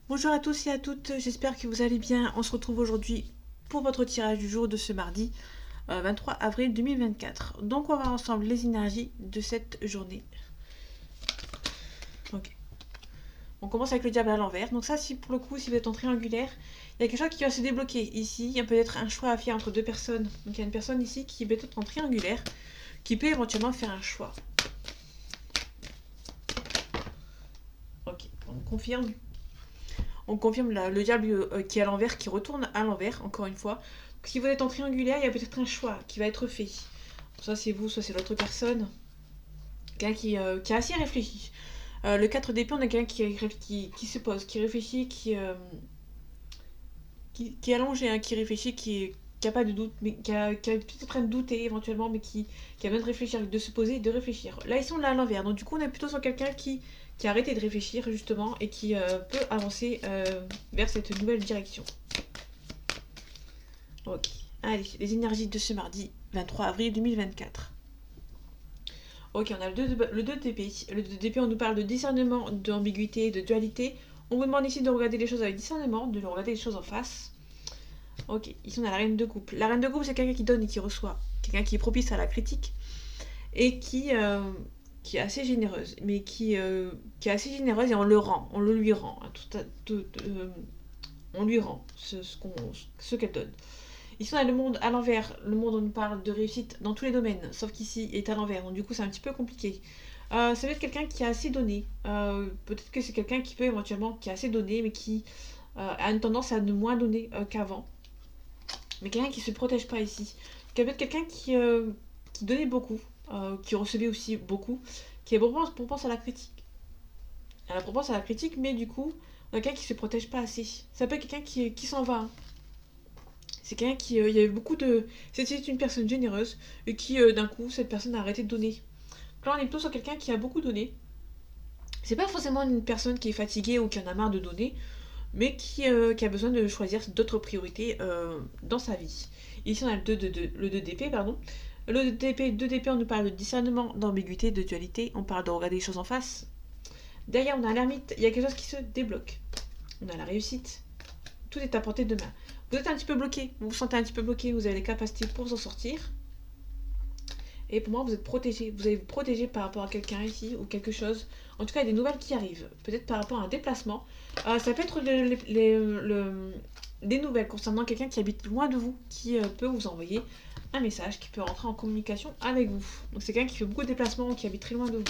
Bonjour à tous et à toutes, j'espère que vous allez bien. On se retrouve aujourd'hui pour votre tirage du jour de ce mardi 23 avril 2024. Donc on va voir ensemble les énergies de cette journée. Ok. On commence avec le diable à l'envers. Donc ça, si pour le coup, si vous êtes en triangulaire, il y a quelque chose qui va se débloquer. Ici, il y a peut-être un choix à faire entre deux personnes. Donc il y a une personne ici qui est peut-être en triangulaire, qui peut éventuellement faire un choix. Ok, on confirme. On confirme le diable qui est à l'envers, qui retourne à l'envers, encore une fois. Donc, si vous êtes en triangulaire, il y a peut-être un choix qui va être fait. Soit c'est vous, soit c'est l'autre personne. Quelqu'un qui a assez réfléchi. Le 4 d'épée, on a quelqu'un qui se pose, qui réfléchit, qui est allongé, hein, qui réfléchit, qui a pas de doute, mais qui est peut-être en train de douter éventuellement, mais qui a besoin de réfléchir, de se poser et de réfléchir. Là, ils sont là à l'envers. Donc, du coup, on est plutôt sur quelqu'un qui a arrêté de réfléchir, justement, et qui peut avancer vers cette nouvelle direction. Ok. Allez, les énergies de ce mardi 23 avril 2024. Ok, on a le 2 d'épée. Le 2 d'épée, on nous parle de discernement, d'ambiguïté, de dualité. On vous demande ici de regarder les choses avec discernement, de regarder les choses en face. Ok, ici on a la reine de coupe. La reine de coupe, c'est quelqu'un qui donne et qui reçoit. Quelqu'un qui est propice à la critique et qui est assez généreuse. Mais qui est assez généreuse et on le rend, on le lui rend. Hein, on lui rend ce qu'elle donne. Ici, on a le monde à l'envers. Le monde, on nous parle de réussite dans tous les domaines, sauf qu'ici, il est à l'envers. Donc, du coup, c'est un petit peu compliqué. Ça va être quelqu'un qui a assez donné. Peut-être que c'est quelqu'un qui peut éventuellement, qui a assez donné, mais qui a une tendance à ne moins donner qu'avant. Mais quelqu'un qui se protège pas ici. Donc, peut être quelqu'un qui donnait beaucoup, qui recevait aussi beaucoup, qui a propense à la critique. Elle a propense à la critique, mais du coup, on a quelqu'un qui se protège pas assez. Ça peut être quelqu'un qui s'en va, hein. C'est quelqu'un qui. Il y avait beaucoup de. C'était une personne généreuse et qui, d'un coup, cette personne a arrêté de donner. Donc là, on est plutôt sur quelqu'un qui a beaucoup donné. C'est pas forcément une personne qui est fatiguée ou qui en a marre de donner, mais qui a besoin de choisir d'autres priorités dans sa vie. Ici, on a le 2 d'épée, pardon. Le 2 d'épée, on nous parle de discernement, d'ambiguïté, de dualité. On parle de regarder les choses en face. Derrière, on a l'ermite. Il y a quelque chose qui se débloque. On a la réussite. Tout est à portée de main. Vous êtes un petit peu bloqué, vous vous sentez un petit peu bloqué, vous avez les capacités pour vous en sortir. Et pour moi, vous êtes protégé. Vous allez vous protéger par rapport à quelqu'un ici ou quelque chose. En tout cas, il y a des nouvelles qui arrivent. Peut-être par rapport à un déplacement. Ça peut être des nouvelles concernant quelqu'un qui habite loin de vous, qui peut vous envoyer un message, qui peut rentrer en communication avec vous. Donc c'est quelqu'un qui fait beaucoup de déplacements, qui habite très loin de vous.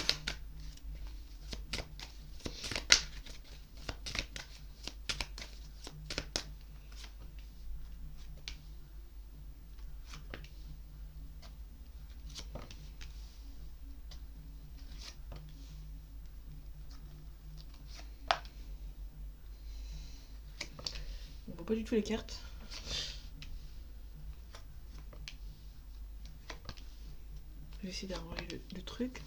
On voit pas du tout les cartes. Je vais essayer d'arranger le truc.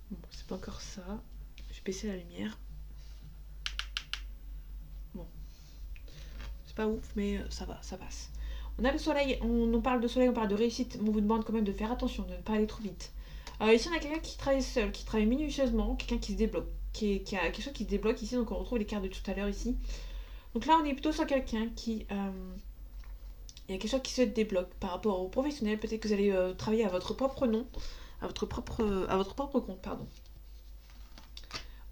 Bon, c'est pas encore ça. Je vais baisser la lumière. Bon, c'est pas ouf, mais ça va, ça passe. On a le soleil, on parle de soleil, on parle de réussite, mais on vous demande quand même de faire attention, de ne pas aller trop vite. Ici, on a quelqu'un qui travaille seul, qui travaille minutieusement, quelqu'un qui se débloque, qui a quelque chose qui se débloque ici, donc on retrouve les cartes de tout à l'heure ici. Donc là, on est plutôt sur quelqu'un qui. Il y a quelque chose qui se débloque par rapport au professionnel. Peut-être que vous allez travailler à votre propre nom, à votre propre compte, pardon.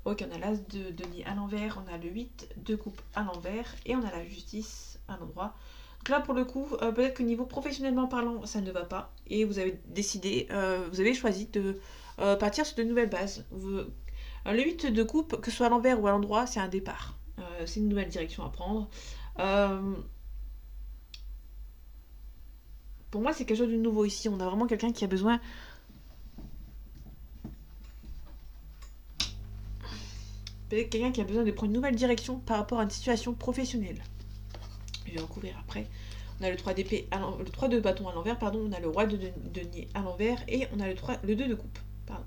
Ok, on a l'as de denier à l'envers, on a le 8 de coupe à l'envers et on a la justice à l'endroit. Donc là, pour le coup, peut-être que niveau professionnellement parlant, ça ne va pas et vous avez décidé, vous avez choisi de partir sur de nouvelles bases. Le 8 de coupe, que ce soit à l'envers ou à l'endroit, c'est un départ. C'est une nouvelle direction à prendre. Euh, pour moi, c'est quelque chose de nouveau ici. On a vraiment quelqu'un qui a besoin. Peut-être quelqu'un qui a besoin de prendre une nouvelle direction par rapport à une situation professionnelle. Je vais en couvrir après. On a le 3 d'épée, le 3 de bâton à l'envers, pardon, on a le roi de denier à l'envers et on a le 2 de coupe. Pardon.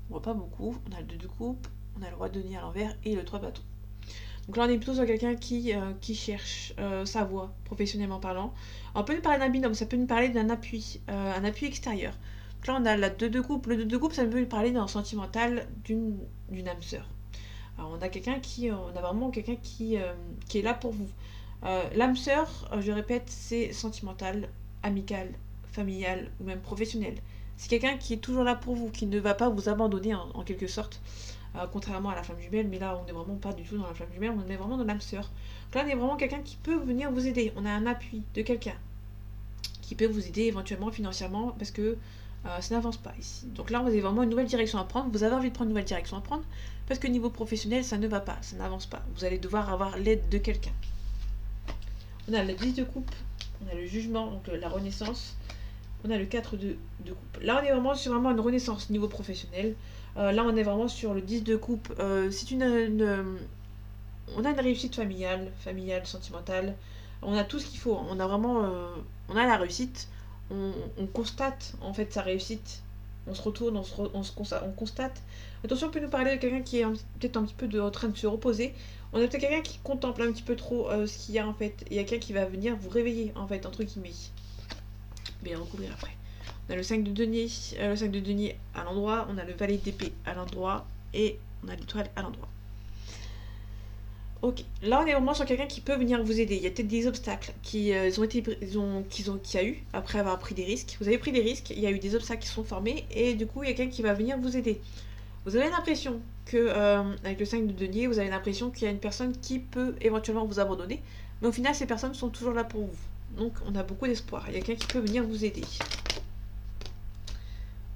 On voit pas beaucoup. On a le 2 de coupe, on a le roi de denier à l'envers et le 3 de bâton. Donc là, on est plutôt sur quelqu'un qui cherche sa voie, professionnellement parlant. On peut nous parler d'un binôme, ça peut nous parler d'un appui, un appui extérieur. Donc là, on a la 2 de couple. Le 2 de couple, ça peut nous parler d'un sentimental d'une âme sœur. Alors, on a vraiment quelqu'un qui est là pour vous. L'âme sœur, je répète, c'est sentimental, amical, familial ou même professionnel. C'est quelqu'un qui est toujours là pour vous, qui ne va pas vous abandonner en quelque sorte, contrairement à la flamme jumelle, mais là on n'est vraiment pas du tout dans la flamme jumelle, on est vraiment dans l'âme sœur. Donc là on est vraiment quelqu'un qui peut venir vous aider, on a un appui de quelqu'un qui peut vous aider éventuellement financièrement parce que ça n'avance pas ici. Donc là vous avez vraiment une nouvelle direction à prendre, vous avez envie de prendre une nouvelle direction à prendre parce que niveau professionnel ça ne va pas, ça n'avance pas. Vous allez devoir avoir l'aide de quelqu'un. On a la 10 de coupe, on a le jugement, donc la renaissance. On a le 4 de coupe. Là, on est vraiment sur une renaissance niveau professionnel. Là, on est vraiment sur le 10 de coupe. On a une réussite familiale, sentimentale. On a tout ce qu'il faut. On a vraiment, on a la réussite. On constate en fait sa réussite. On se retourne, on constate. Attention, on peut nous parler de quelqu'un qui est peut-être un petit peu en train de se reposer. On a peut-être quelqu'un qui contemple un petit peu trop ce qu'il y a en fait. Il y a quelqu'un qui va venir vous réveiller en fait, entre guillemets. Mais recouvrir après. On a le 5 de denier, à l'endroit, on a le valet d'épée à l'endroit et on a l'étoile à l'endroit. Ok, là on est vraiment sur quelqu'un qui peut venir vous aider. Il y a peut-être des obstacles qui a eu après avoir pris des risques. Vous avez pris des risques, il y a eu des obstacles qui sont formés et du coup il y a quelqu'un qui va venir vous aider. Vous avez l'impression que avec le 5 de denier, vous avez l'impression qu'il y a une personne qui peut éventuellement vous abandonner, mais au final ces personnes sont toujours là pour vous. Donc on a beaucoup d'espoir. Il y a quelqu'un qui peut venir vous aider.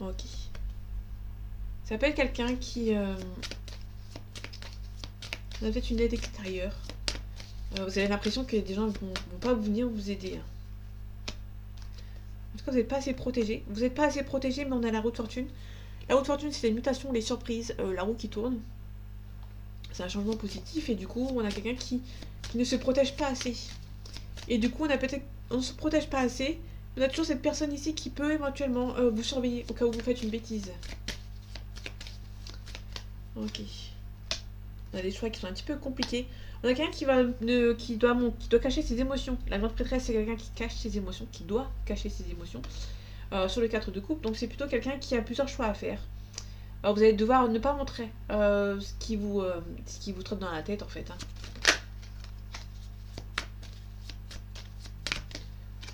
Ok. Ça peut être quelqu'un qui... on a peut-être une aide extérieure. Vous avez l'impression que des gens ne vont pas venir vous aider. En tout cas, vous n'êtes pas assez protégé. Vous n'êtes pas assez protégé, mais on a la roue de fortune. La roue de fortune, c'est les mutations, les surprises, la roue qui tourne. C'est un changement positif et du coup, on a quelqu'un qui ne se protège pas assez. Et du coup, on ne se protège pas assez. On a toujours cette personne ici qui peut éventuellement vous surveiller au cas où vous faites une bêtise. Ok. On a des choix qui sont un petit peu compliqués. On a quelqu'un qui doit cacher ses émotions. La grande prêtresse, c'est quelqu'un qui cache ses émotions, qui doit cacher ses émotions. Sur le 4 de coupe, donc c'est plutôt quelqu'un qui a plusieurs choix à faire. Alors vous allez devoir ne pas montrer ce qui vous trotte dans la tête en fait. Hein.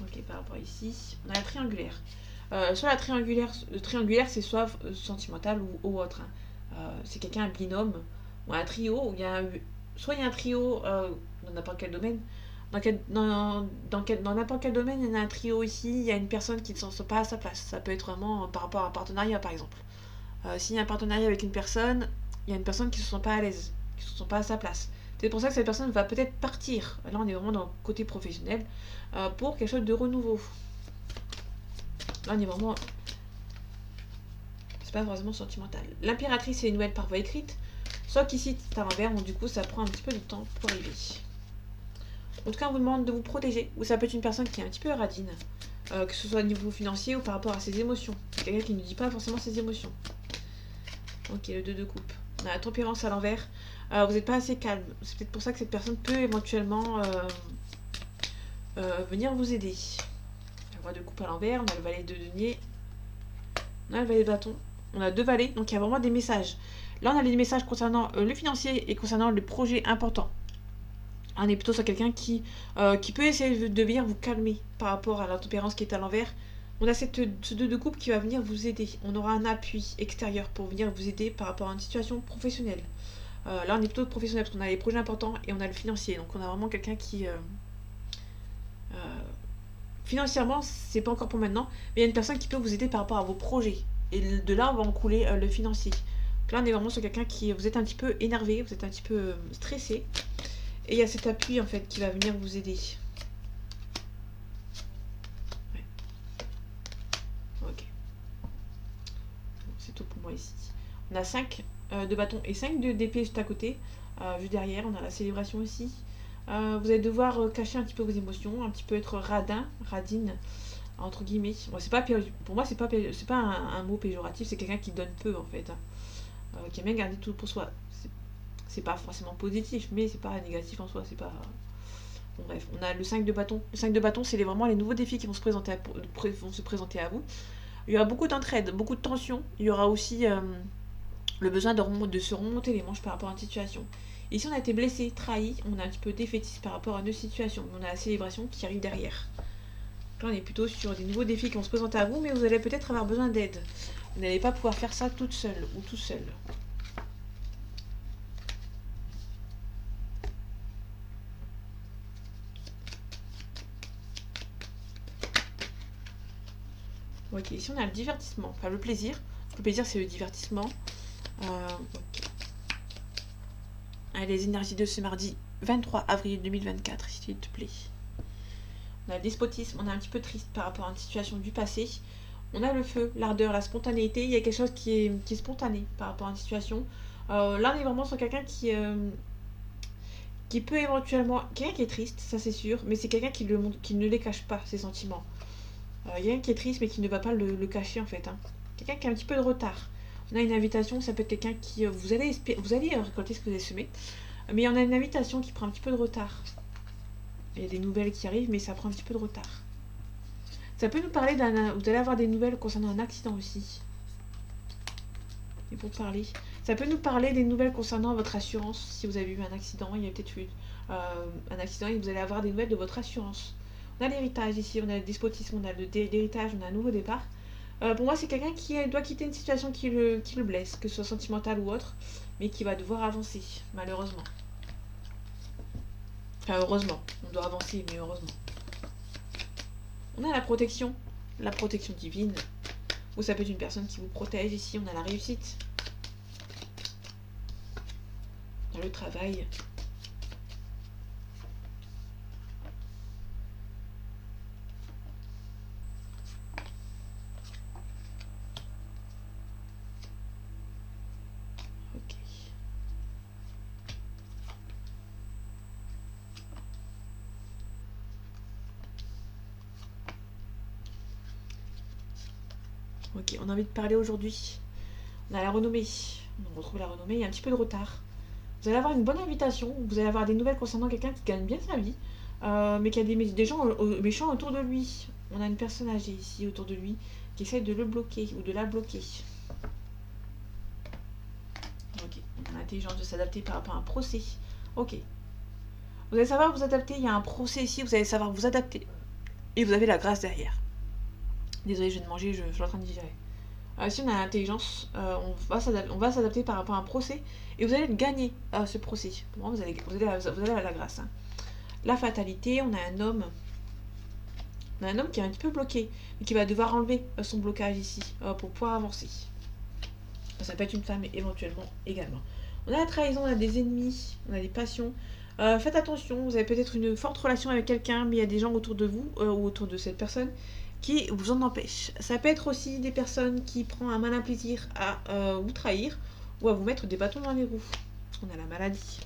Ok, par rapport ici, on a la triangulaire. Soit la triangulaire, le triangulaire c'est soit sentimental ou autre. Hein. C'est quelqu'un, un binôme, ou un trio, soit il y a un trio dans n'importe quel domaine. Dans n'importe quel domaine, il y en a un trio ici, il y a une personne qui ne se sent pas à sa place. Ça peut être vraiment par rapport à un partenariat par exemple. S'il y a un partenariat avec une personne, il y a une personne qui ne se sent pas à l'aise, qui ne se sent pas à sa place. C'est pour ça que cette personne va peut-être partir. Là, on est vraiment dans le côté professionnel pour quelque chose de renouveau. Là, on est vraiment... C'est pas vraiment sentimental. L'impératrice, c'est une nouvelle par voie écrite. Soit qu'ici, c'est à l'envers, donc du coup, ça prend un petit peu de temps pour arriver. En tout cas, on vous demande de vous protéger. Ou ça peut être une personne qui est un petit peu radine. Que ce soit au niveau financier ou par rapport à ses émotions. C'est quelqu'un qui ne dit pas forcément ses émotions. Ok, le 2 de coupe. On a la tempérance à l'envers. Vous n'êtes pas assez calme. C'est peut-être pour ça que cette personne peut éventuellement venir vous aider. La roi de coupe à l'envers. On a le valet de denier. On a le valet de bâton. On a 2 valets. Donc il y a vraiment des messages. Là, on a les messages concernant le financier et concernant le projet important. On est plutôt sur quelqu'un qui peut essayer de venir vous calmer par rapport à la tempérance qui est à l'envers. On a ce 2 de coupe qui va venir vous aider. On aura un appui extérieur pour venir vous aider par rapport à une situation professionnelle. Là, on est plutôt professionnel parce qu'on a les projets importants et on a le financier. Donc, on a vraiment quelqu'un qui... financièrement, c'est pas encore pour maintenant, mais il y a une personne qui peut vous aider par rapport à vos projets. Et de là, on va en couler le financier. Donc là, on est vraiment sur quelqu'un qui... Vous êtes un petit peu énervé, vous êtes un petit peu stressé. Et il y a cet appui, en fait, qui va venir vous aider. Ouais. Ok. C'est tout pour moi ici. On a 5 de bâton et 5 d'épée juste à côté. Juste derrière, on a la célébration aussi. Vous allez devoir cacher un petit peu vos émotions, un petit peu être radine, entre guillemets. Bon, c'est pas pour moi, c'est pas un mot péjoratif, c'est quelqu'un qui donne peu, en fait. Qui aime bien garder tout pour soi. C'est pas forcément positif, mais c'est pas négatif en soi, c'est pas... Bon, bref, on a le 5 de bâton. Le 5 de bâton, c'est vraiment les nouveaux défis qui vont vont se présenter à vous. Il y aura beaucoup d'entraide, beaucoup de tension. Il y aura aussi le besoin de se remonter les manches par rapport à une situation. Ici, on a été blessé, trahi, on est un petit peu défaitiste par rapport à une situation. On a la célébration qui arrive derrière. Là, on est plutôt sur des nouveaux défis qui vont se présenter à vous, mais vous allez peut-être avoir besoin d'aide. Vous n'allez pas pouvoir faire ça toute seule ou tout seul. Ok, ici on a le divertissement, enfin le plaisir. Le plaisir, c'est le divertissement. Ok. Allez, les énergies de ce mardi 23 avril 2024, s'il te plaît. On a le despotisme, on est un petit peu triste par rapport à une situation du passé. On a le feu, l'ardeur, la spontanéité. Il y a quelque chose qui est spontané par rapport à une situation. Là, on est vraiment sur quelqu'un qui peut éventuellement... Quelqu'un qui est triste, ça c'est sûr, mais c'est quelqu'un qui ne les cache pas, ses sentiments. Il y a quelqu'un qui est triste, mais qui ne va pas le cacher en fait. Hein. Quelqu'un qui a un petit peu de retard. On a une invitation, ça peut être quelqu'un qui... vous allez récolter ce que vous avez semé. Mais on a une invitation qui prend un petit peu de retard. Il y a des nouvelles qui arrivent, mais ça prend un petit peu de retard. Ça peut nous parler d'un... Vous allez avoir des nouvelles concernant un accident aussi. Et pour parler... Ça peut nous parler des nouvelles concernant votre assurance. Si vous avez eu un accident, il y a peut-être eu un accident et vous allez avoir des nouvelles de votre assurance. On a l'héritage ici, on a le despotisme, on a l'héritage, on a un nouveau départ. Pour moi, c'est quelqu'un qui doit quitter une situation qui le blesse, que ce soit sentimentale ou autre, mais qui va devoir avancer, malheureusement. Enfin, heureusement. On doit avancer, mais heureusement. On a la protection divine. Ou ça peut être une personne qui vous protège. Ici, on a la réussite. On a le travail. Ok. Ok, on a envie de parler aujourd'hui. On a la renommée. On retrouve la renommée, il y a un petit peu de retard. Vous allez avoir une bonne invitation, vous allez avoir des nouvelles concernant quelqu'un qui gagne bien sa vie, mais qui a des gens méchants autour de lui. On a une personne âgée ici autour de lui qui essaie de le bloquer ou de la bloquer. Ok, on a l'intelligence de s'adapter par rapport à un procès. Ok. Vous allez savoir vous adapter, il y a un procès ici, vous allez savoir vous adapter. Et vous avez la grâce derrière. Désolé, je viens de manger, je suis en train de digérer. Si on a l'intelligence, on va s'adapter par rapport à un procès et vous allez gagner ce procès. Pour moi, vous allez avoir la grâce. Hein. La fatalité, on a un homme. On a un homme qui est un petit peu bloqué, mais qui va devoir enlever son blocage ici pour pouvoir avancer. Ça peut être une femme éventuellement également. On a la trahison, on a des ennemis, on a des passions. Faites attention, vous avez peut-être une forte relation avec quelqu'un, mais il y a des gens autour de vous ou autour de cette personne qui vous en empêche. Ça peut être aussi des personnes qui prennent un malin plaisir à vous trahir ou à vous mettre des bâtons dans les roues. On a la maladie.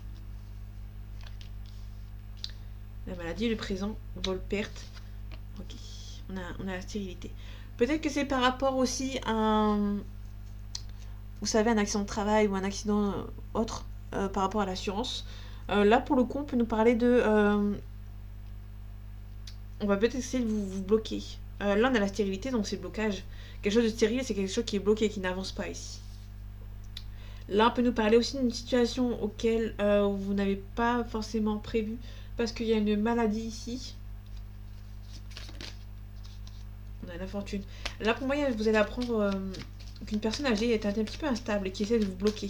La maladie, le présent, vol, perte. Ok. On a la stérilité. Peut-être que c'est par rapport aussi à vous savez, un accident de travail ou un accident autre par rapport à l'assurance. Là, pour le coup, on peut nous parler de... on va peut-être essayer de vous bloquer. Là, on a la stérilité, donc c'est le blocage. Quelque chose de stérile, c'est quelque chose qui est bloqué, qui n'avance pas ici. Là, on peut nous parler aussi d'une situation auquel vous n'avez pas forcément prévu, parce qu'il y a une maladie ici. On a la fortune. Là, pour moi, vous allez apprendre qu'une personne âgée est un petit peu instable et qui essaie de vous bloquer.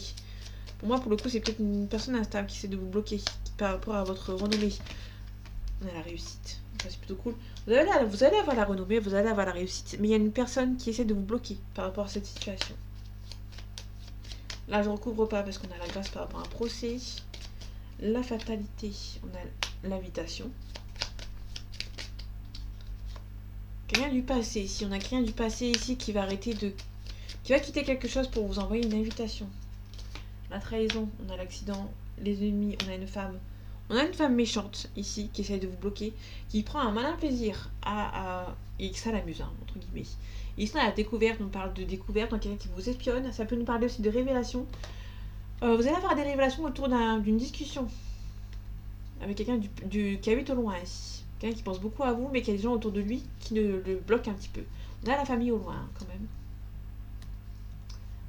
Pour moi, pour le coup, c'est peut-être une personne instable qui essaie de vous bloquer par rapport à votre renommée. On a la réussite. Ça, c'est plutôt cool. Vous allez avoir la renommée, vous allez avoir la réussite, mais il y a une personne qui essaie de vous bloquer par rapport à cette situation. Là, je ne recouvre pas parce qu'on a la grâce par rapport à un procès. La fatalité, on a l'invitation. Quelqu'un du passé. Si on a quelqu'un du passé ici qui va arrêter de... qui va quitter quelque chose pour vous envoyer une invitation. La trahison, on a l'accident. Les ennemis, on a une femme. On a une femme méchante ici qui essaie de vous bloquer, qui prend un malin plaisir et que ça l'amuse, hein, entre guillemets. Ici, on a la découverte, on parle de découverte, donc quelqu'un qui vous espionne. Ça peut nous parler aussi de révélation. Vous allez avoir des révélations autour d'une discussion avec quelqu'un qui habite au loin ici. Quelqu'un qui pense beaucoup à vous, mais qui a des gens autour de lui qui le bloquent un petit peu. On a la famille au loin, hein, quand même.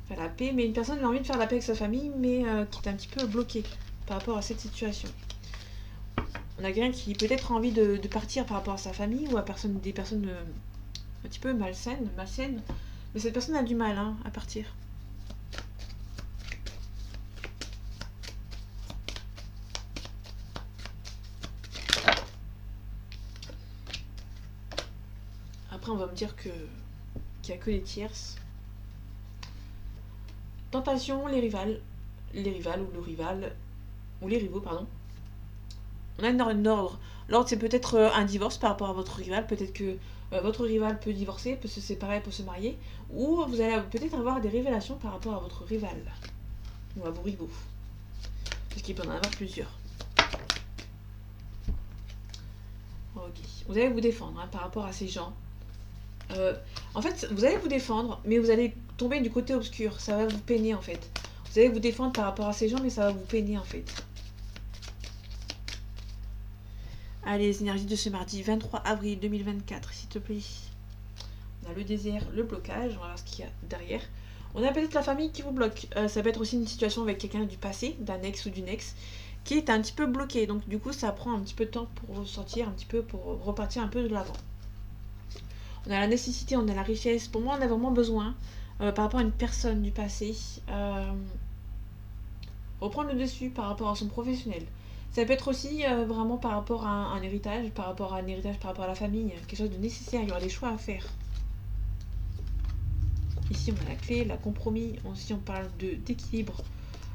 Faire la paix, mais une personne a envie de faire la paix avec sa famille, mais qui est un petit peu bloquée par rapport à cette situation. On a quelqu'un qui peut-être a envie de partir par rapport à sa famille ou à des personnes un petit peu malsaines, mais cette personne a du mal, hein, à partir. Après, on va me dire qu'il n'y a que des tierces. Tentation, les rivales ou le rival, ou les rivaux, pardon. On a un ordre. L'ordre, c'est peut-être un divorce par rapport à votre rival. Peut-être que votre rival peut divorcer, peut se séparer, peut se marier. Ou vous allez peut-être avoir des révélations par rapport à votre rival. Ou à vos rivaux. Parce qu'il peut en avoir plusieurs. Ok. Vous allez vous défendre, hein, par rapport à ces gens. En fait, vous allez vous défendre, mais vous allez tomber du côté obscur. Ça va vous peiner, en fait. Vous allez vous défendre par rapport à ces gens, mais ça va vous peiner, en fait. Allez, les énergies de ce mardi 23 avril 2024, s'il te plaît. On a le désert, le blocage, on va voir ce qu'il y a derrière. On a peut-être la famille qui vous bloque. Ça peut être aussi une situation avec quelqu'un du passé, d'un ex ou d'une ex, qui est un petit peu bloqué. Donc du coup, ça prend un petit peu de temps pour sortir un petit peu, pour repartir un peu de l'avant. On a la nécessité, on a la richesse. Pour moi, on a vraiment besoin, par rapport à une personne du passé, reprendre le dessus par rapport à son professionnel. Ça peut être aussi vraiment par rapport à un héritage, par rapport à la famille, quelque chose de nécessaire, il y aura des choix à faire. Ici on a la clé, la compromis, ici on parle d'équilibre.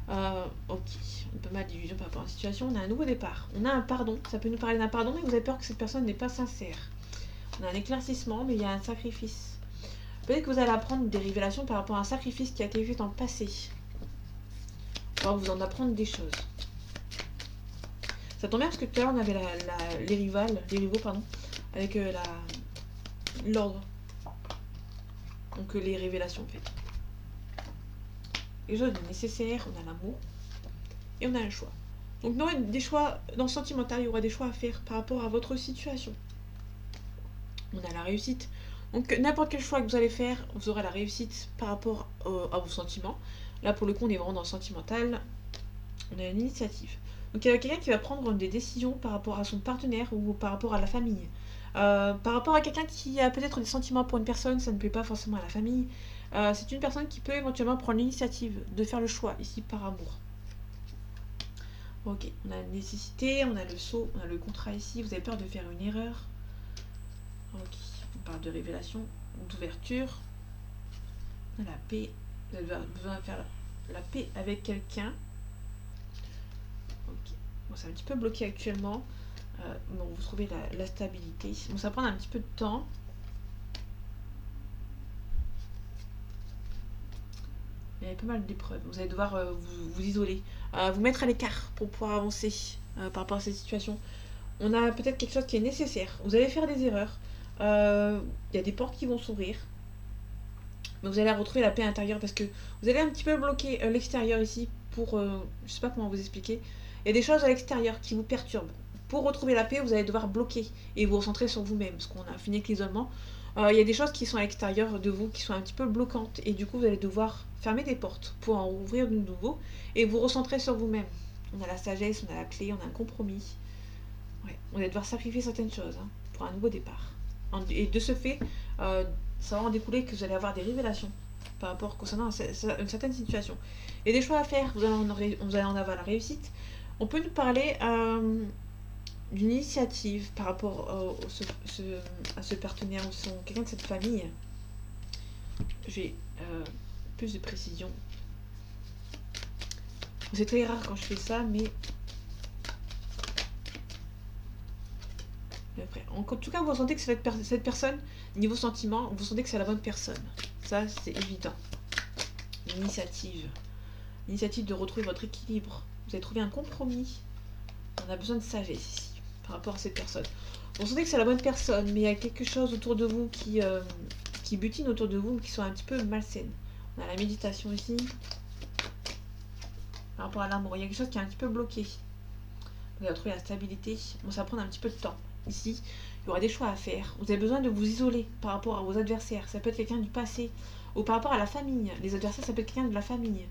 Ok, pas mal d'illusions par rapport à la situation, on a un nouveau départ, on a un pardon, ça peut nous parler d'un pardon, mais vous avez peur que cette personne n'est pas sincère. On a un éclaircissement, mais il y a un sacrifice. Peut-être que vous allez apprendre des révélations par rapport à un sacrifice qui a été fait dans le passé. On va vous en apprendre des choses. Ça tombe bien parce que tout à l'heure on avait les rivaux, pardon, avec l'ordre. Donc les révélations en fait. Les choses nécessaires, on a l'amour et on a le choix. Donc non, des choix dans le sentimental, il y aura des choix à faire par rapport à votre situation. On a la réussite. Donc n'importe quel choix que vous allez faire, vous aurez la réussite par rapport à vos sentiments. Là pour le coup on est vraiment dans le sentimental. On a une initiative. Donc il y a quelqu'un qui va prendre des décisions par rapport à son partenaire ou par rapport à la famille. Par rapport à quelqu'un qui a peut-être des sentiments pour une personne, ça ne plaît pas forcément à la famille. C'est une personne qui peut éventuellement prendre l'initiative de faire le choix, ici par amour. Ok, on a la nécessité, on a le saut, on a le contrat ici. Vous avez peur de faire une erreur. Ok, on parle de révélation, d'ouverture. On a la paix. Vous avez besoin de faire la paix avec quelqu'un. Ok, bon, c'est un petit peu bloqué actuellement. Bon, vous trouvez la stabilité. Bon, ça prend un petit peu de temps. Il y a pas mal d'épreuves. Vous allez devoir vous isoler, vous mettre à l'écart pour pouvoir avancer par rapport à cette situation. On a peut-être quelque chose qui est nécessaire. Vous allez faire des erreurs. Il y a des portes qui vont s'ouvrir. Mais vous allez retrouver la paix intérieure parce que vous allez un petit peu bloquer l'extérieur ici pour... je sais pas comment vous expliquer. Il y a des choses à l'extérieur qui vous perturbent. Pour retrouver la paix, vous allez devoir bloquer et vous recentrer sur vous-même, parce qu'on a fini avec l'isolement. Il y a des choses qui sont à l'extérieur de vous, qui sont un petit peu bloquantes, et du coup vous allez devoir fermer des portes pour en ouvrir de nouveau, et vous recentrer sur vous-même. On a la sagesse, on a la clé, on a un compromis. Ouais, on va devoir sacrifier certaines choses, hein, pour un nouveau départ. Et de ce fait, ça va en découler que vous allez avoir des révélations par rapport concernant une certaine situation. Et des choix à faire, vous allez en avoir la réussite. On peut nous parler d'une initiative par rapport à ce partenaire ou quelqu'un de cette famille. J'ai plus de précision. C'est très rare quand je fais ça, mais... En tout cas, vous sentez que cette personne, niveau sentiment, vous sentez que c'est la bonne personne. Ça, c'est évident. L'initiative. L'initiative de retrouver votre équilibre. Vous avez trouvé un compromis. On a besoin de sagesse ici, par rapport à cette personne. Vous sentez que c'est la bonne personne, mais il y a quelque chose autour de vous qui butine autour de vous, qui sont un petit peu malsaines. On a la méditation ici. par rapport à l'amour. Il y a quelque chose qui est un petit peu bloqué. Vous allez retrouver la stabilité. Bon, ça va prendre un petit peu de temps. Ici, il y aura des choix à faire. Vous avez besoin de vous isoler par rapport à vos adversaires. Ça peut être quelqu'un du passé ou par rapport à la famille. Les adversaires, ça peut être quelqu'un de la famille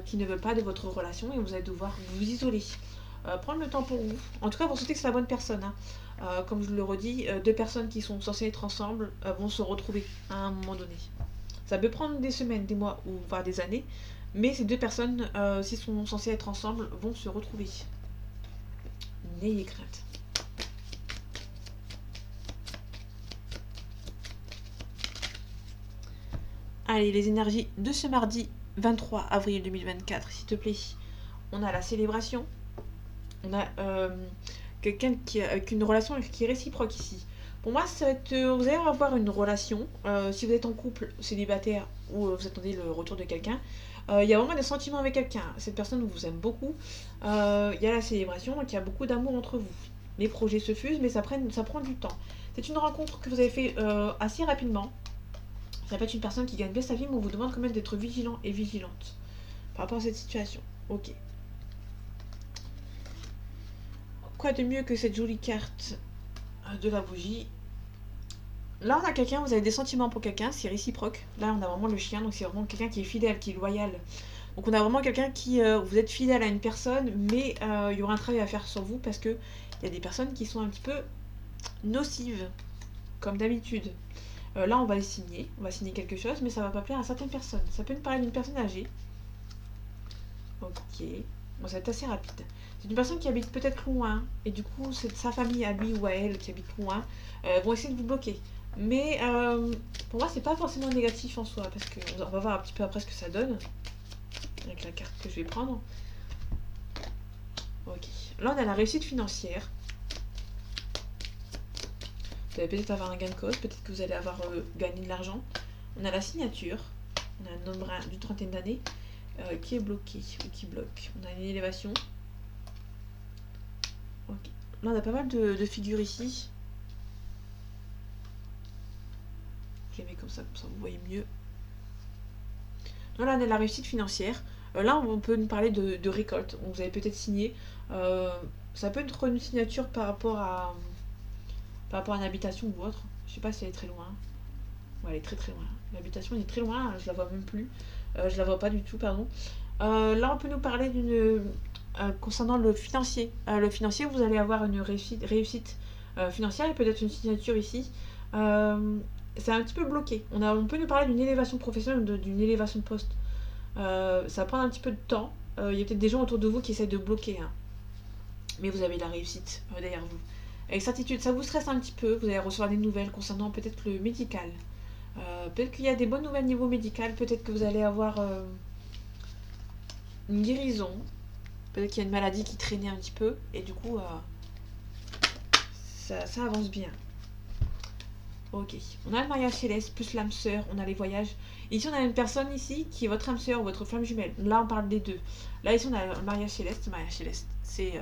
qui ne veut pas de votre relation et vous allez devoir vous isoler. Prendre le temps pour vous. En tout cas, vous sentez que c'est la bonne personne. Hein. Comme je le redis, deux personnes qui sont censées être ensemble vont se retrouver à un moment donné. Ça peut prendre des semaines, des mois ou voire des années, mais ces deux personnes, s'ils sont censées être ensemble, vont se retrouver. N'ayez crainte. Allez, les énergies de ce mardi 23 avril 2024, s'il te plaît. On a la célébration. On a quelqu'un avec une relation qui est réciproque ici. Pour moi, vous allez avoir une relation. Si vous êtes en couple, célibataire ou vous attendez le retour de quelqu'un, il y a vraiment des sentiments avec quelqu'un. Cette personne vous aime beaucoup. Il y a la célébration, donc il y a beaucoup d'amour entre vous. Les projets se fusent, mais ça prend du temps. C'est une rencontre que vous avez fait assez rapidement. Ça peut être une personne qui gagne bien sa vie, mais on vous demande quand même d'être vigilant et vigilante par rapport à cette situation. Ok. Quoi de mieux que cette jolie carte de la bougie? Là, on a quelqu'un, vous avez des sentiments pour quelqu'un, c'est réciproque. Là, on a vraiment le chien, donc c'est vraiment quelqu'un qui est fidèle, qui est loyal. Donc on a vraiment quelqu'un qui, vous êtes fidèle à une personne, mais il y aura un travail à faire sur vous parce que il y a des personnes qui sont un petit peu nocives, comme d'habitude. Là, on va signer quelque chose, mais ça va pas plaire à certaines personnes. Ça peut nous parler d'une personne âgée. Ok, bon, ça va être assez rapide. C'est une personne qui habite peut-être loin, et du coup, c'est sa famille à lui ou à elle qui habite loin, vont essayer de vous bloquer. Mais pour moi, c'est pas forcément négatif en soi, parce qu'on va voir un petit peu après ce que ça donne, avec la carte que je vais prendre. Ok, là on a la réussite financière. Vous allez peut-être avoir un gain de cause, peut-être que vous allez avoir gagné de l'argent. On a la signature, on a un homme d'une trentaine d'années qui est bloqué ou qui bloque. On a une élévation. Okay. Là on a pas mal de figures ici. Je les mets comme ça vous voyez mieux. Là on a la réussite financière. Là on peut nous parler de récolte. Vous avez peut-être signé. Ça peut être une signature par rapport à une habitation ou autre. Je sais pas si elle est très loin. Ouais, elle est très très loin. L'habitation elle est très loin, je la vois même plus. Je la vois pas du tout, pardon. Là on peut nous parler d'une concernant le financier. Le financier, vous allez avoir une réussite financière et peut-être une signature ici. C'est un petit peu bloqué. On peut nous parler d'une élévation professionnelle ou d'une élévation de poste. Ça va prendre un petit peu de temps. Il y a peut-être des gens autour de vous qui essaient de bloquer. Hein. Mais vous avez la réussite derrière vous. Avec certitude, ça vous stresse un petit peu. Vous allez recevoir des nouvelles concernant peut-être le médical. Peut-être qu'il y a des bonnes nouvelles niveau médical. Peut-être que vous allez avoir une guérison. Peut-être qu'il y a une maladie qui traînait un petit peu. Et du coup, ça avance bien. Ok. On a le mariage céleste plus l'âme sœur. On a les voyages. Ici, on a une personne ici qui est votre âme sœur ou votre flamme jumelle. Là, on parle des deux. Là, ici, on a le mariage céleste. Le mariage céleste, c'est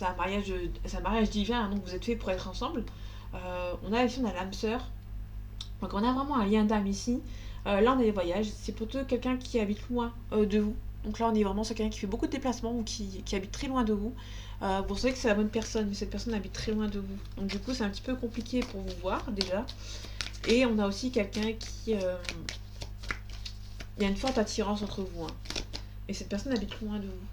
un mariage divin. Hein, donc, vous êtes fait pour être ensemble. On a l'âme sœur. Donc, on a vraiment un lien d'âme ici. Là, on a les voyages. C'est plutôt quelqu'un qui habite loin de vous. Donc là, on est vraiment sur quelqu'un qui fait beaucoup de déplacements ou qui habite très loin de vous. Vous savez que c'est la bonne personne, mais cette personne habite très loin de vous. Donc du coup, c'est un petit peu compliqué pour vous voir, déjà. Et on a aussi quelqu'un qui... il y a une forte attirance entre vous. Hein. Et cette personne habite loin de vous.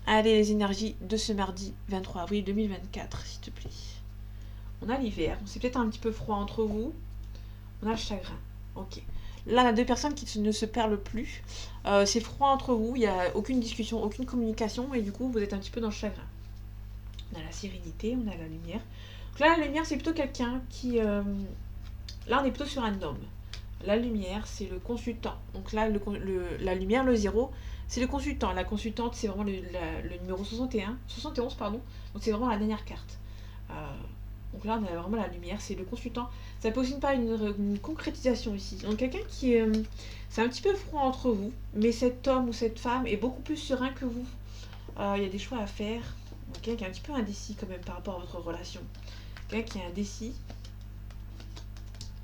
Allez, les énergies de ce mardi 23 avril 2024, s'il te plaît. On a l'hiver. C'est peut-être un petit peu froid entre vous. On a le chagrin. Ok. Là, on a deux personnes qui ne se parlent plus. C'est froid entre vous, il n'y a aucune discussion, aucune communication, et du coup, vous êtes un petit peu dans le chagrin. On a la sérénité, on a la lumière. Donc là, la lumière, c'est plutôt quelqu'un qui... Là, on est plutôt sur un homme. La lumière, c'est le consultant. Donc là, la lumière, le 0, c'est le consultant. La consultante, c'est vraiment le numéro 71, pardon. Donc c'est vraiment la dernière carte. Donc là, on a vraiment la lumière, c'est le consultant. Ça peut aussi pas une concrétisation ici. Donc quelqu'un qui est... c'est un petit peu froid entre vous, mais cet homme ou cette femme est beaucoup plus serein que vous. Il y a des choix à faire. Donc quelqu'un qui est un petit peu indécis quand même par rapport à votre relation. Quelqu'un qui est indécis.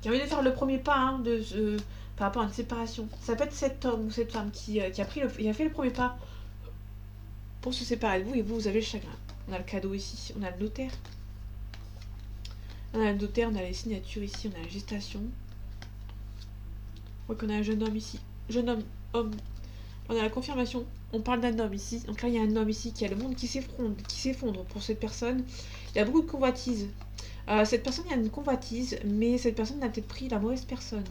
qui a envie de faire le premier pas hein, par rapport à une séparation. Ça peut être cet homme ou cette femme qui a fait le premier pas pour se séparer de vous et vous avez le chagrin. On a le cadeau ici, on a le notaire. On a le notaire, on a les signatures ici, on a la gestation. On voit qu'on a un jeune homme ici. Jeune homme, homme. On a la confirmation. On parle d'un homme ici. Donc là, il y a un homme ici qui a le monde qui s'effondre pour cette personne. Il y a beaucoup de convoitises. Cette personne, il y a une convoitise, mais cette personne a peut-être pris la mauvaise personne.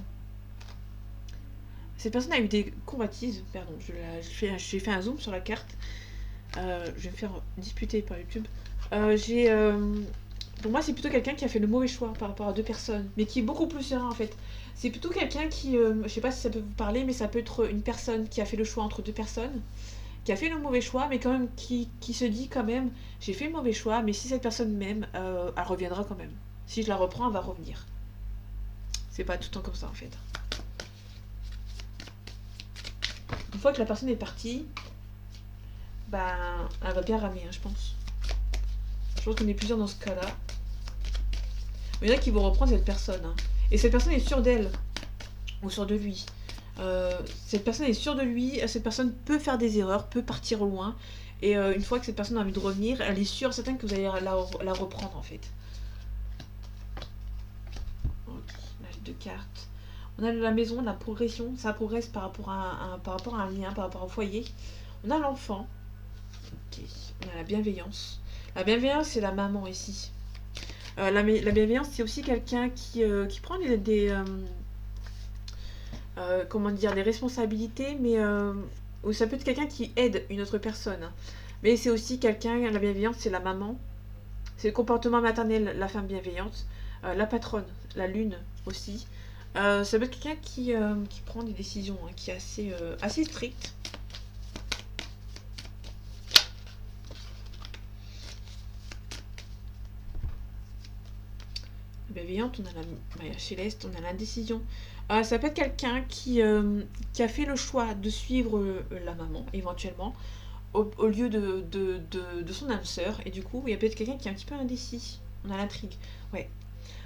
Cette personne a eu des convoitises. Pardon, j'ai fait un zoom sur la carte. Je vais me faire disputer par YouTube. Pour moi, c'est plutôt quelqu'un qui a fait le mauvais choix par rapport à deux personnes, mais qui est beaucoup plus serein en fait. C'est plutôt quelqu'un qui, je sais pas si ça peut vous parler, mais ça peut être une personne qui a fait le choix entre deux personnes, qui a fait le mauvais choix, mais quand même qui se dit quand même, j'ai fait le mauvais choix, mais si cette personne m'aime, elle reviendra quand même. Si je la reprends, elle va revenir. C'est pas tout le temps comme ça en fait. Une fois que la personne est partie, ben, elle va bien ramer, hein, je pense. Je pense qu'on est plusieurs dans ce cas-là. Mais il y en a qui vont reprendre cette personne. Hein. Et cette personne est sûre d'elle. Ou sûre de lui. Cette personne est sûre de lui. Cette personne peut faire des erreurs, peut partir loin. Et une fois que cette personne a envie de revenir, elle est sûre, certaine que vous allez la reprendre en fait. Ok, l'âge de cartes. On a la maison, la progression. Ça progresse par rapport à un lien, par rapport au foyer. On a l'enfant. Ok, on a la bienveillance. La bienveillance, c'est la maman ici. La bienveillance, c'est aussi quelqu'un qui prend comment dire, des responsabilités, mais ou ça peut être quelqu'un qui aide une autre personne. Mais c'est aussi quelqu'un, la bienveillance, c'est la maman. C'est le comportement maternel, la femme bienveillante. La patronne, la lune aussi. Ça peut être quelqu'un qui prend des décisions, hein, qui est assez strict. Bienveillante, on a la Maya Céleste, on a l'indécision. Ça peut être quelqu'un qui a fait le choix de suivre la maman, éventuellement, au lieu de son âme sœur. Et du coup, il y a peut-être quelqu'un qui est un petit peu indécis. On a l'intrigue. Ouais.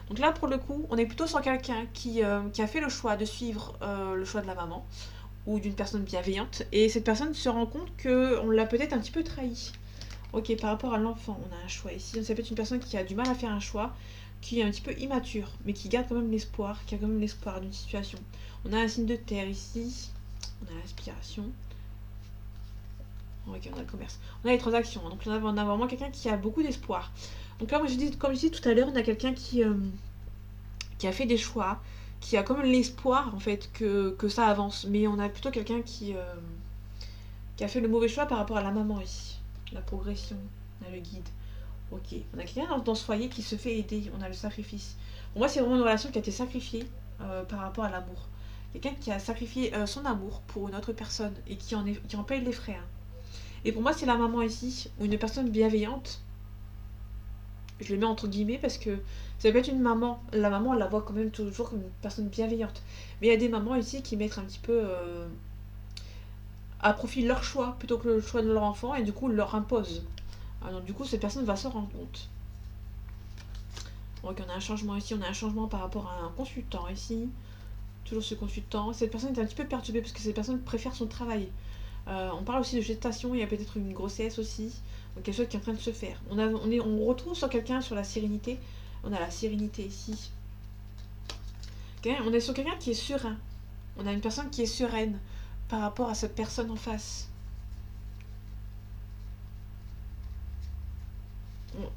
Donc là, pour le coup, on est plutôt sur quelqu'un qui a fait le choix de suivre le choix de la maman ou d'une personne bienveillante. Et cette personne se rend compte qu'on l'a peut-être un petit peu trahi. Ok, par rapport à l'enfant, on a un choix ici. Ça peut être une personne qui a du mal à faire un choix, qui est un petit peu immature, mais qui garde quand même l'espoir, qui a quand même l'espoir d'une situation. On a un signe de terre ici, on a l'aspiration. Ok, on a le commerce. On a les transactions, donc on a vraiment quelqu'un qui a beaucoup d'espoir. Donc là, comme je dis tout à l'heure, on a quelqu'un qui a fait des choix, qui a quand même l'espoir en fait que ça avance, mais on a plutôt quelqu'un qui a fait le mauvais choix par rapport à la maman ici. La progression, on a le guide. Ok, on a quelqu'un dans ce foyer qui se fait aider, on a le sacrifice. Pour moi, c'est vraiment une relation qui a été sacrifiée par rapport à l'amour. Quelqu'un qui a sacrifié son amour pour une autre personne et qui en paye les frais. Hein. Et pour moi, c'est la maman ici, ou une personne bienveillante. Je le mets entre guillemets parce que ça peut être une maman. La maman, on la voit quand même toujours comme une personne bienveillante. Mais il y a des mamans ici qui mettent un petit peu à profit leur choix plutôt que le choix de leur enfant et du coup leur imposent. Donc du coup, cette personne va se rendre compte. Donc on a un changement ici, on a un changement par rapport à un consultant ici. Toujours ce consultant. Cette personne est un petit peu perturbée parce que cette personne préfère son travail. On parle aussi de gestation, il y a peut-être une grossesse aussi. Donc quelque chose qui est en train de se faire. On retrouve sur quelqu'un sur la sérénité. On a la sérénité ici. On est sur quelqu'un qui est serein. On a une personne qui est sereine par rapport à cette personne en face.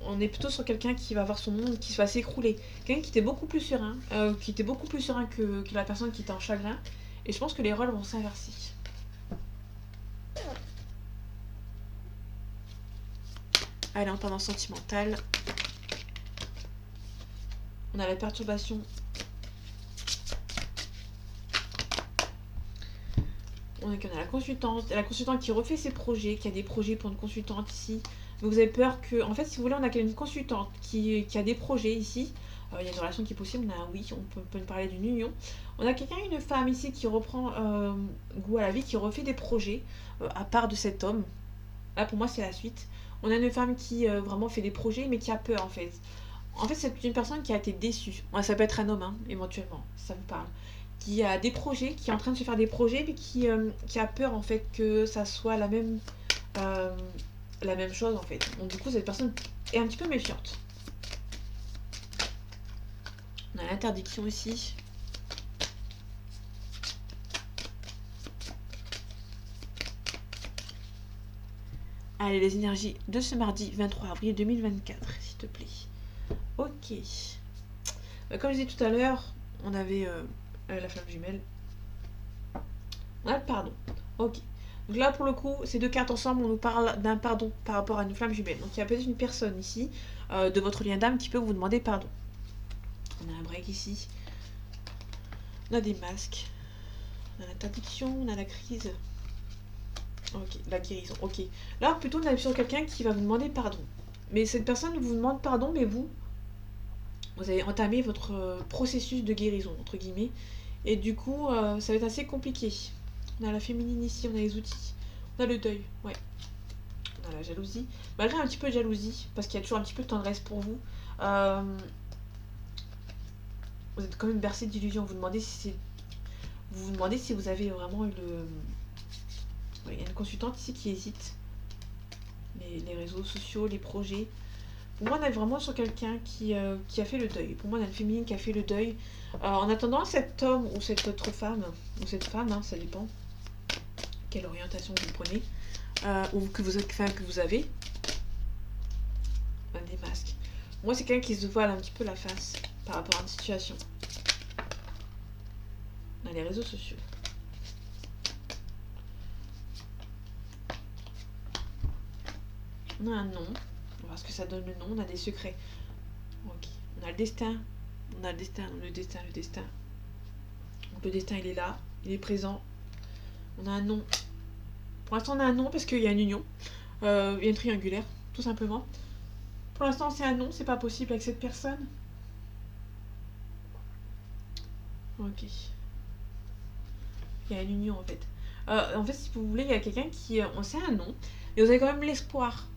On est plutôt sur quelqu'un qui va avoir son monde qui va s'écrouler. Quelqu'un qui était beaucoup plus serein, que la personne qui était en chagrin. Et je pense que les rôles vont s'inverser. Allez, en pendant sentimental. On a la perturbation. On a la consultante qui refait ses projets, qui a des projets pour une consultante ici. Donc vous avez peur que, en fait, si vous voulez, on a une consultante qui a des projets ici. Il y a une relation qui est possible, on a un oui, on peut parler d'une union. On a une femme ici qui reprend goût à la vie, qui refait des projets à part de cet homme. Là, pour moi, c'est la suite. On a une femme qui vraiment fait des projets, mais qui a peur, en fait. En fait, c'est une personne qui a été déçue. Ouais, ça peut être un homme, hein, éventuellement, si ça vous parle. Qui a des projets, qui est en train de se faire des projets, mais qui a peur, en fait, que ça soit euh, la même chose, en fait. Donc, du coup, cette personne est un petit peu méfiante. On a l'interdiction ici. Allez, les énergies de ce mardi 23 avril 2024, s'il te plaît. Ok. Comme je disais tout à l'heure, on avait la flamme jumelle. On a le pardon. Ok. Donc là, pour le coup, ces deux cartes ensemble, on nous parle d'un pardon par rapport à une flamme jumelle. Donc il y a peut-être une personne ici, de votre lien d'âme, qui peut vous demander pardon. On a un break ici. On a des masques. On a l'interdiction, on a la crise. Ok, la guérison, ok. Là, plutôt, on est sur quelqu'un qui va vous demander pardon. Mais cette personne vous demande pardon, mais vous avez entamé votre processus de guérison, entre guillemets. Et du coup, ça va être assez compliqué. On a la féminine ici, on a les outils. On a le deuil, ouais. On a la jalousie. Malgré un petit peu de jalousie, parce qu'il y a toujours un petit peu de tendresse pour vous. Vous êtes quand même bercé d'illusions. Vous vous demandez si vous avez vraiment eu le... Ouais, il y a une consultante ici qui hésite. Les réseaux sociaux, les projets. Pour moi, on est vraiment sur quelqu'un qui a fait le deuil. Pour moi, on a une féminine qui a fait le deuil. En attendant, cet homme ou cette autre femme, ou cette femme, hein, ça dépend quelle orientation vous prenez, ou que vous avez, des masques. Moi, c'est quelqu'un qui se voile un petit peu la face par rapport à une situation. On a les réseaux sociaux. On a un nom. On va voir ce que ça donne le nom. On a des secrets. Ok. On a le destin. On a le destin. Le destin. Donc le destin, il est là. Il est présent. On a un nom. Pour l'instant, on a un nom parce qu'il y a une union. Il y a une triangulaire, tout simplement. Pour l'instant, c'est un non. C'est pas possible avec cette personne. Ok. Il y a une union, en fait. En fait, si vous voulez, il y a quelqu'un qui... on sait un nom. Et vous avez quand même l'espoir.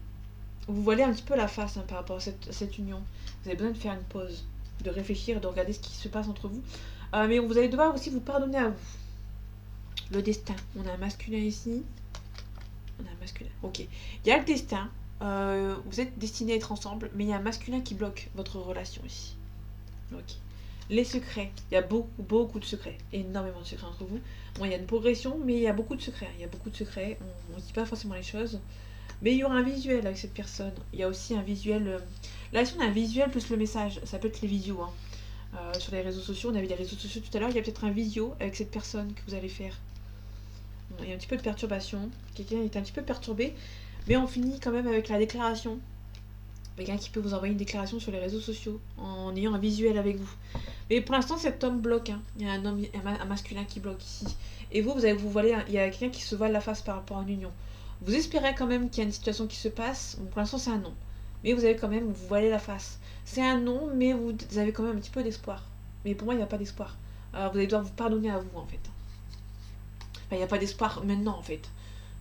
Vous voilez un petit peu la face, hein, par rapport à cette union. Vous avez besoin de faire une pause, de réfléchir, de regarder ce qui se passe entre vous. Mais vous allez devoir aussi vous pardonner à vous. Le destin. On a un masculin ici. On a un masculin. Ok. Il y a le destin. Vous êtes destinés à être ensemble, mais il y a un masculin qui bloque votre relation ici. Ok. Les secrets. Il y a beaucoup de secrets. Énormément de secrets entre vous. Bon, il y a une progression, mais il y a beaucoup de secrets. Il y a beaucoup de secrets. On ne dit pas forcément les choses. Mais il y aura un visuel avec cette personne. Il y a aussi un visuel. Là, si on a un visuel plus le message, ça peut être les visios. Hein. Sur les réseaux sociaux, on avait des réseaux sociaux tout à l'heure. Il y a peut-être un visio avec cette personne que vous allez faire. Bon, il y a un petit peu de perturbation. Quelqu'un est un petit peu perturbé. Mais on finit quand même avec la déclaration. Quelqu'un qui peut vous envoyer une déclaration sur les réseaux sociaux en ayant un visuel avec vous. Mais pour l'instant, cet homme bloque. Hein. Il y a un homme, un masculin qui bloque ici. Et vous allez vous voiler. Il y a quelqu'un qui se voile la face par rapport à une union. Vous espérez quand même qu'il y a une situation qui se passe. Bon, pour l'instant, c'est un non. Mais vous avez quand même vous voiler la face. C'est un non, mais vous avez quand même un petit peu d'espoir. Mais pour moi, il n'y a pas d'espoir. Vous allez devoir vous pardonner à vous, en fait. Enfin, il n'y a pas d'espoir maintenant, en fait.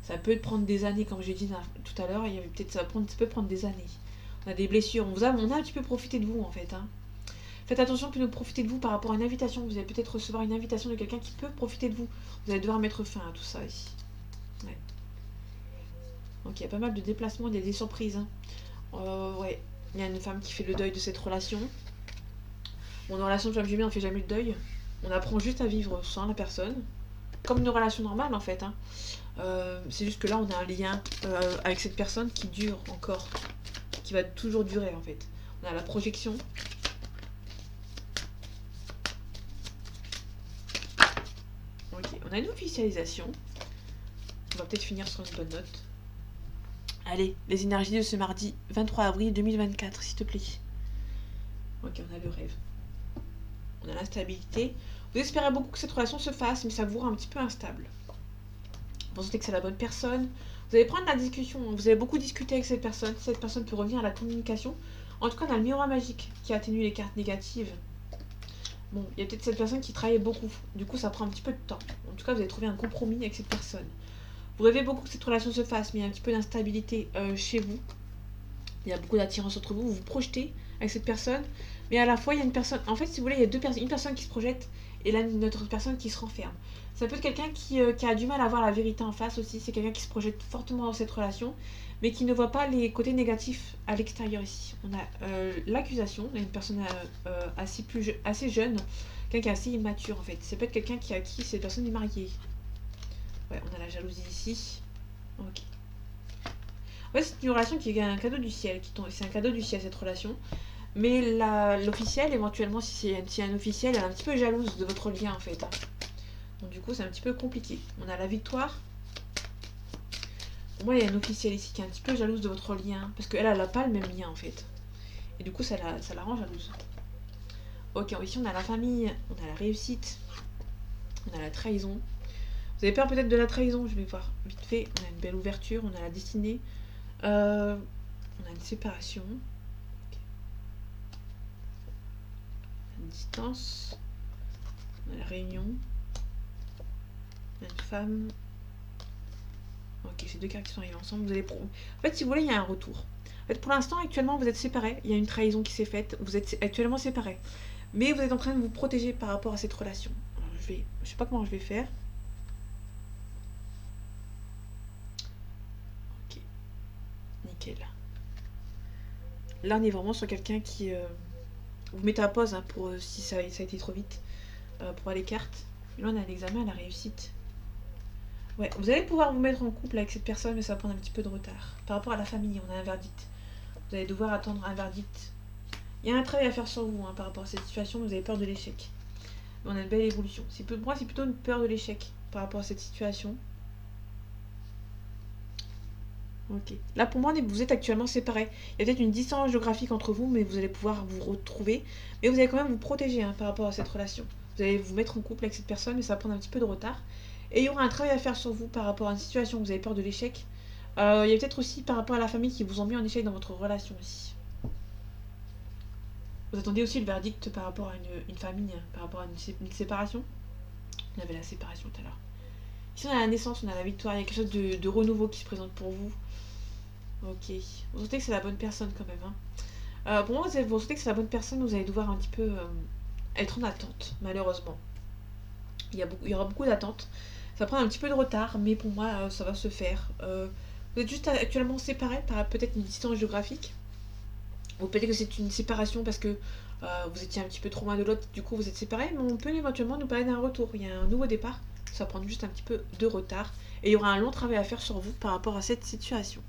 Ça peut prendre des années, comme j'ai dit tout à l'heure. Il y avait peut-être ça peut prendre des années. On a des blessures. On a un petit peu profité de vous, en fait. Hein. Faites attention de profiter de vous par rapport à une invitation. Vous allez peut-être recevoir une invitation de quelqu'un qui peut profiter de vous. Vous allez devoir mettre fin à tout ça ici. Ouais. Donc il y a pas mal de déplacements, il y a des surprises. Hein. Ouais. Il y a une femme qui fait le deuil de cette relation. Bon, dans la relation de femme jumelle, on fait jamais le deuil. On apprend juste à vivre sans la personne. Comme une relation normale, en fait. Hein. C'est juste que là, on a un lien avec cette personne qui dure encore. Qui va toujours durer, en fait. On a la projection. Ok, on a une officialisation. On va peut-être finir sur une bonne note. Allez, les énergies de ce mardi 23 avril 2024, s'il te plaît. Ok, on a le rêve. On a l'instabilité. Vous espérez beaucoup que cette relation se fasse, mais ça vous rend un petit peu instable. Vous sentez que c'est la bonne personne. Vous allez prendre la discussion. Vous allez beaucoup discuter avec cette personne. Cette personne peut revenir à la communication. En tout cas, on a le miroir magique qui atténue les cartes négatives. Bon, il y a peut-être cette personne qui travaille beaucoup. Du coup, ça prend un petit peu de temps. En tout cas, vous allez trouver un compromis avec cette personne. Vous rêvez beaucoup que cette relation se fasse, mais il y a un petit peu d'instabilité chez vous. Il y a beaucoup d'attirance entre vous, vous vous projetez avec cette personne, mais à la fois il y a une personne, en fait si vous voulez il y a deux personnes, une personne qui se projette et là une autre personne qui se renferme. Ça peut être quelqu'un qui a du mal à voir la vérité en face aussi, c'est quelqu'un qui se projette fortement dans cette relation, mais qui ne voit pas les côtés négatifs à l'extérieur ici. On a l'accusation, une personne assez jeune, quelqu'un qui est assez immature en fait. Ça peut être quelqu'un à qui cette personne est mariée. Ouais, on a la jalousie ici. Ok. En fait, c'est une relation qui est un cadeau du ciel, c'est un cadeau du ciel cette relation. Mais l'officiel, éventuellement, si c'est un officiel, elle est un petit peu jalouse de votre lien en fait, hein. Donc du coup, c'est un petit peu compliqué. On a la victoire. Pour moi, il y a une officielle ici qui est un petit peu jalouse de votre lien. Parce qu'elle, elle n'a pas le même lien en fait. Et du coup, ça la rend jalouse. Ok, ici on a la famille, on a la réussite, on a la trahison. Vous avez peur peut-être de la trahison, je vais voir vite fait. On a une belle ouverture, on a la destinée. On a une séparation. Okay. Une distance. On a la réunion. On a une femme. Ok, ces deux cartes qui sont arrivées ensemble. Vous allez En fait, si vous voulez, il y a un retour. En fait, pour l'instant, actuellement, vous êtes séparés. Il y a une trahison qui s'est faite. Vous êtes actuellement séparés. Mais vous êtes en train de vous protéger par rapport à cette relation. Alors, je sais pas comment je vais faire. Ok, nickel. Là, on est vraiment sur quelqu'un qui... Vous mettez à pause hein, pour si ça a été trop vite. Pour voir les cartes. Et là, on a l'examen à la réussite. Ouais, vous allez pouvoir vous mettre en couple avec cette personne, mais ça va prendre un petit peu de retard. Par rapport à la famille, on a un verdict. Vous allez devoir attendre un verdict. Il y a un travail à faire sur vous hein, par rapport à cette situation, vous avez peur de l'échec. Mais on a une belle évolution. Pour moi, c'est plutôt une peur de l'échec par rapport à cette situation. Ok. Là, pour moi, vous êtes actuellement séparés. Il y a peut-être une distance géographique entre vous, mais vous allez pouvoir vous retrouver. Mais vous allez quand même vous protéger hein, par rapport à cette relation. Vous allez vous mettre en couple avec cette personne, mais ça va prendre un petit peu de retard. Et il y aura un travail à faire sur vous par rapport à une situation où vous avez peur de l'échec. Il y a peut-être aussi par rapport à la famille qui vous ont mis en échec dans votre relation aussi. Vous attendez aussi le verdict par rapport à une famille, hein, par rapport à une séparation. On avait la séparation tout à l'heure. Ici on a la naissance, on a la victoire, il y a quelque chose de renouveau qui se présente pour vous. Ok. Vous sentez que c'est la bonne personne quand même. Hein. Pour moi, vous sentez que c'est la bonne personne, vous allez devoir un petit peu être en attente, malheureusement. Il y aura beaucoup d'attentes. Ça prend un petit peu de retard, mais pour moi, ça va se faire. Vous êtes juste actuellement séparés par peut-être une distance géographique. Ou peut-être que c'est une séparation parce que vous étiez un petit peu trop loin de l'autre, du coup vous êtes séparés, mais on peut éventuellement nous parler d'un retour. Il y a un nouveau départ, ça va prendre juste un petit peu de retard. Et il y aura un long travail à faire sur vous par rapport à cette situation.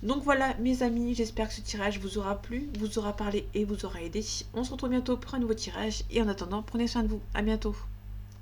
Donc voilà mes amis, j'espère que ce tirage vous aura plu, vous aura parlé et vous aura aidé. On se retrouve bientôt pour un nouveau tirage et en attendant, prenez soin de vous. À bientôt.